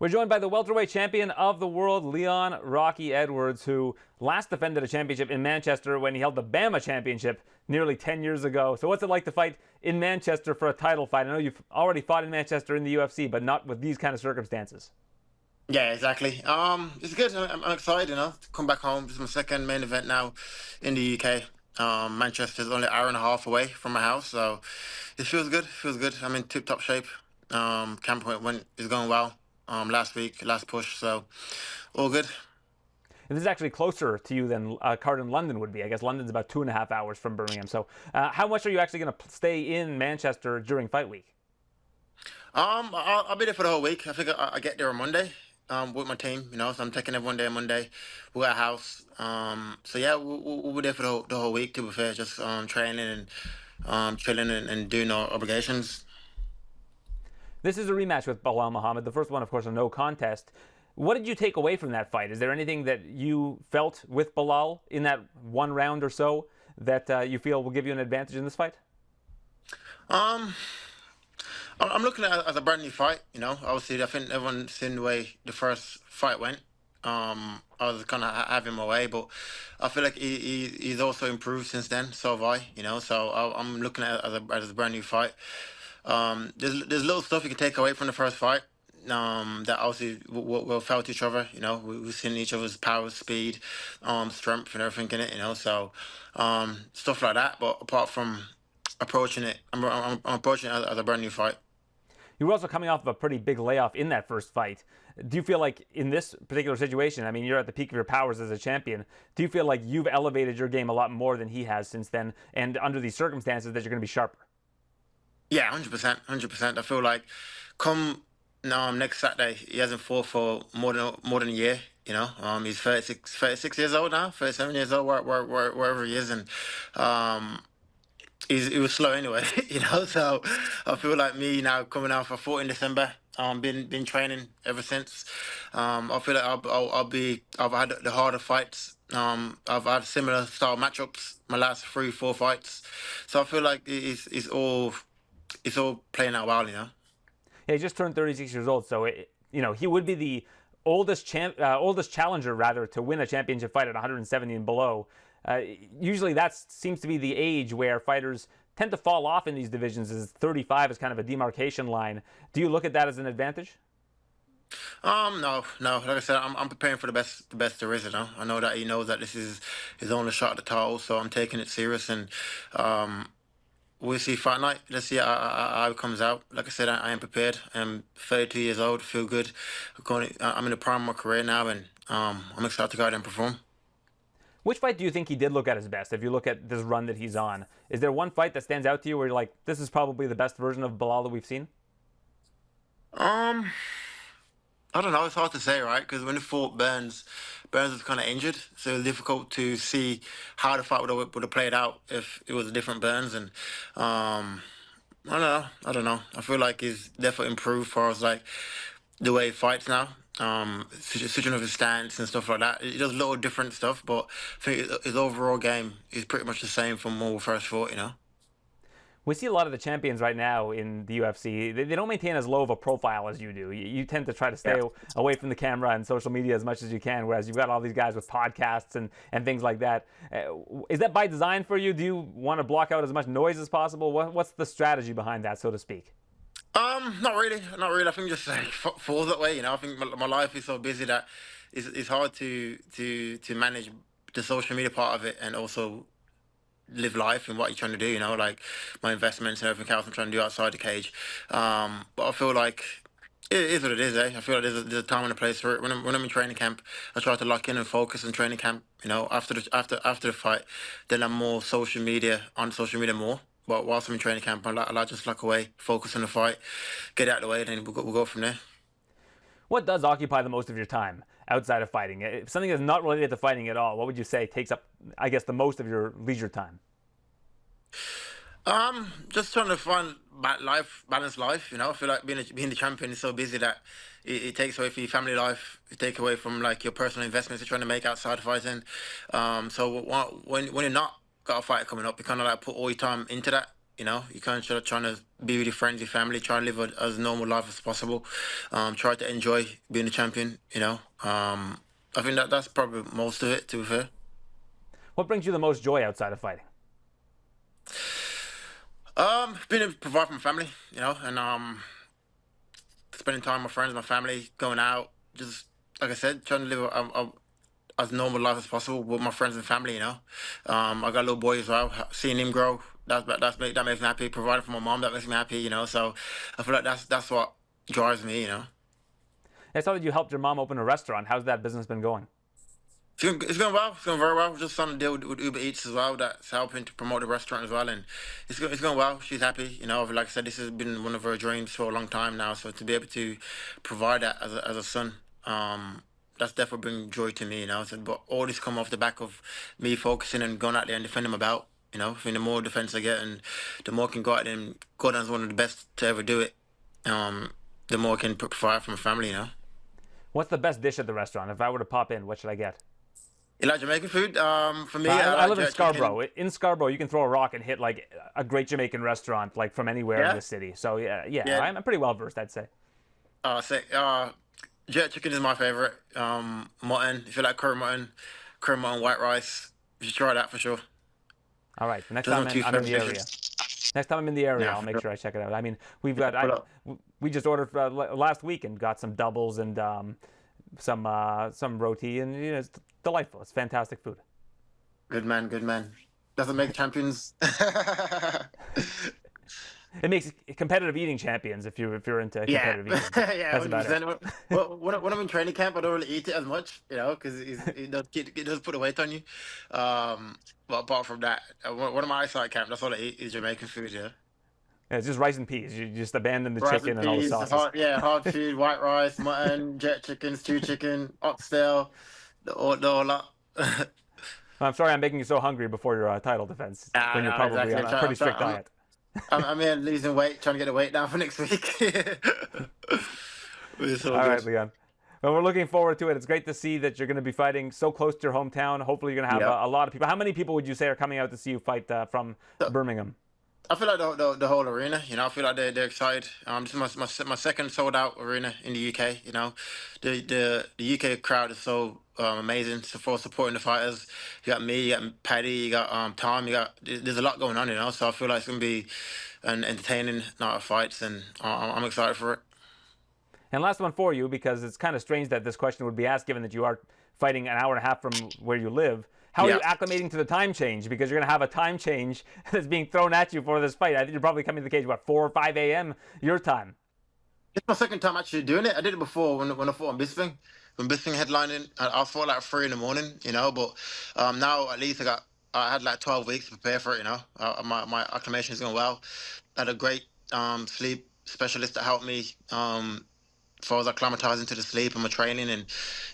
We're joined by the welterweight champion of the world, Leon Rocky Edwards, who last defended a championship in Manchester when he held the Bama championship nearly 10 years ago. So what's it like to fight in Manchester for a title fight? I know you've already fought in Manchester in the UFC, but not with these kind of circumstances. Yeah, exactly. It's good. I'm excited, to come back home. This is my second main event now in the UK. Manchester's only an hour and a half away from my house, so it feels good. Feels good. I'm in tip-top shape. Camp is going well. Last week, last push, so all good. And this is actually closer to you than a card in London would be. I guess London's about 2.5 hours from Birmingham. So how much are you actually going to stay in Manchester during fight week? I'll be there for the whole week. I think I get there on Monday. With my team, so I'm taking everyone there Monday. We got a house. So yeah, we'll be there for the whole week. To be fair, just training and chilling and doing our obligations. This is a rematch with Belal Muhammad. The first one, of course, a no contest. What did you take away from that fight? Is there anything that you felt with Belal in that one round or so that you feel will give you an advantage in this fight? Um, I'm looking at it as a brand new fight. Obviously, I think everyone's seen the way the first fight went. I was kind of having my way, but I feel like he's also improved since then. So have I. So I'm looking at it as a brand new fight. There's little stuff you can take away from the first fight. That obviously we'll felt each other. We've seen each other's power, speed, strength, and everything in it. So stuff like that. But apart from approaching it, I'm approaching it as a brand new fight. You were also coming off of a pretty big layoff in that first fight. Do you feel like in this particular situation, I mean, you're at the peak of your powers as a champion, do you feel like you've elevated your game a lot more than he has since then, and under these circumstances that you're going to be sharper? Yeah, 100%, 100%. I feel like come next Saturday, he hasn't fought for more than a year. He's 36 years old now, 37 years old, wherever he is, and um, he was slow anyway. So I feel like me now coming out for 4 in December. Been training ever since. I feel like I've had the harder fights. I've had similar style matchups my last 3, 4 fights. So I feel like it's all playing out well. Yeah, he just turned 36 years old, so he would be the oldest challenger rather to win a championship fight at 170 and below. Usually that seems to be the age where fighters tend to fall off in these divisions, as 35 is kind of a demarcation line. Do you look at that as an advantage? No, no. Like I said, I'm preparing for the best there is. I know that he knows that this is his only shot at the title, so I'm taking it serious, and um, we'll see fight night. Let's see how it comes out. Like I said, I am prepared. I'm 32 years old, feel good. I'm in the prime of my career now, and I'm excited to go out and perform. Which fight do you think he did look at his best? If you look at this run that he's on, is there one fight that stands out to you where you're like, this is probably the best version of Belal that we've seen? Um, I don't know. It's hard to say, right? Because when he fought Burns was kind of injured, so it was difficult to see how the fight would have played out if it was a different Burns. And I don't know. I don't know. I feel like he's definitely improved for us, like the way he fights now. Switching of his stance and stuff like that. He does a little different stuff, but I think his overall game is pretty much the same from when we first fought. We see a lot of the champions right now in the UFC. They don't maintain as low of a profile as you do. You tend to try to stay Yeah. away from the camera and social media as much as you can, whereas you've got all these guys with podcasts and things like that. Is that by design for you? Do you want to block out as much noise as possible? What's the strategy behind that, so to speak? Not really, not really. I think just like falls that way. I think my life is so busy that it's hard to manage the social media part of it and also live life and what you're trying to do. Like my investments and everything else I'm trying to do outside the cage. But I feel like it is what it is. I feel like there's a time and a place for it. When I'm in training camp, I try to lock in and focus on training camp. After the fight, then I'm more on social media more. But whilst I'm in training camp, I like just lock away, focus on the fight, get it out of the way, and then we'll go from there. What does occupy the most of your time outside of fighting? If something that's not related to fighting at all, what would you say takes up, I guess, the most of your leisure time? Just trying to find balance life. I feel like being the champion is so busy that it takes away from your family life. It takes away from like your personal investments you're trying to make outside of fighting. So when you're not got a fight coming up, you kind of like put all your time into that. You know, you kind of trying to be with your friends, your family, try and live as normal life as possible. Try to enjoy being a champion. You know, I think that's probably most of it. To be fair. What brings you the most joy outside of fighting? Being able to provide for my family, you know, and spending time with my friends, my family, going out, just like I said, trying to live as normal life as possible with my friends and family. You know, I got a little boy as well. Seeing him grow, that makes me happy. Providing for my mom, that makes me happy. You know, so I feel like that's what drives me. You know. I saw that you helped your mom open a restaurant. How's that business been going? It's going well. It's going very well. Just on a deal with Uber Eats as well. That's helping to promote the restaurant as well, and it's going well. She's happy. You know, like I said, this has been one of her dreams for a long time now. So to be able to provide that as a son, that's definitely bringing joy to me. You know, so, but all this come off the back of me focusing and going out there and defending my belt. You know, I think the more defense I get and the more I can go out there and go down as one of the best to ever do it, the more I can provide for my family. You know. What's the best dish at the restaurant? If I were to pop in, what should I get? You like Jamaican food? For me, I live in jerk Scarborough. chicken. In Scarborough, you can throw a rock and hit like a great Jamaican restaurant, like from anywhere in Yeah, the city. So yeah, yeah. I'm pretty well versed, I'd say. Say, jerk chicken is my favorite. Mutton. If you like curry mutton, white rice, you should try that for sure. All right, the next Those are time my two I'm in favorite the area. dishes. Next time I'm in the area, Yeah, I'll for make sure. sure I check it out. I mean, we've Yeah, got pull up. we just ordered last week and got some doubles and some roti, and you know, it's delightful. It's fantastic food. Good man, good man. Doesn't make champions. It makes competitive eating champions if you're into Yeah, competitive eating. yeah, That's about it. 100%. Well, when I'm in training camp, I don't really eat it as much, you know, because it does put a weight on you. But apart from that, one of my eyesight camp, that's all I eat is Jamaican food. Yeah, Yeah, it's just rice and peas. You just abandon the rice chicken and and all the peas, sauces. hard food, white rice, mutton, jet chicken, stew chicken, oxtail, the all lot. I'm sorry I'm making you so hungry before your title defense when you're No, probably exactly. on a pretty strict I'm, diet. I'm here losing weight, trying to get the weight down for next week. But it's all All good. right, Leon. Well, we're looking forward to it. It's great to see that you're going to be fighting so close to your hometown. Hopefully, you're going to have Yeah. a lot of people. How many people would you say are coming out to see you fight from Birmingham? I feel like the whole arena, you know, I feel like they're excited. This is my second sold out arena in the UK. You know, the UK crowd is so amazing for supporting the fighters. You got me, you got Paddy, you got Tom, there's a lot going on, you know. So I feel like it's gonna be an entertaining night of fights, and I'm excited for it. And last one for you, because it's kind of strange that this question would be asked given that you are fighting an hour and a half from where you live. How are Yeah, you acclimating to the time change? Because you're going to have a time change that's being thrown at you for this fight. I think you're probably coming to the cage, what, 4 or 5 a.m. your time? it's my second time actually doing it. I did it before when I fought on Bisping. When Bisping headlining, I fought like 3 in the morning, you know. But now at least I had like 12 weeks to prepare for it, you know. My acclimation is going well. I had a great sleep specialist that helped me as far as acclimatizing to the sleep and my training, and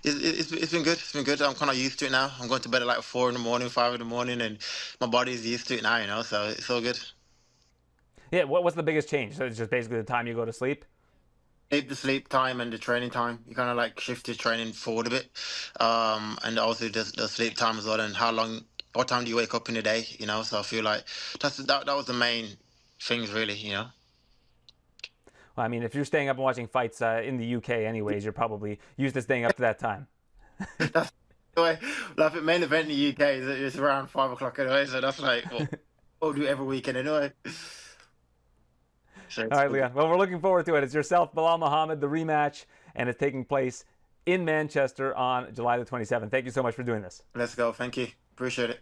it's been good. It's been good. I'm kind of used to it now. I'm going to bed at like 4 in the morning, 5 in the morning, and my body's used to it now, you know. So it's all good. Yeah, what's the biggest change? So it's just basically the time you go to sleep? The sleep time and the training time. You kind of like shift your training forward a bit, and also the sleep time as well, and what time do you wake up in the day? You know, so I feel like that was the main things really. You know. Well, I mean, if you're staying up and watching fights in the UK anyways, you're probably used to staying up to that time. That's the way. Like the main event in the UK is around 5 o'clock anyway, so that's like what we'll do every weekend anyway. So All it's right, all good. Leon. Well, we're looking forward to it. It's yourself, Belal Muhammad, the rematch, and it's taking place in Manchester on July the 27th. Thank you so much for doing this. Let's go. Thank you. Appreciate it.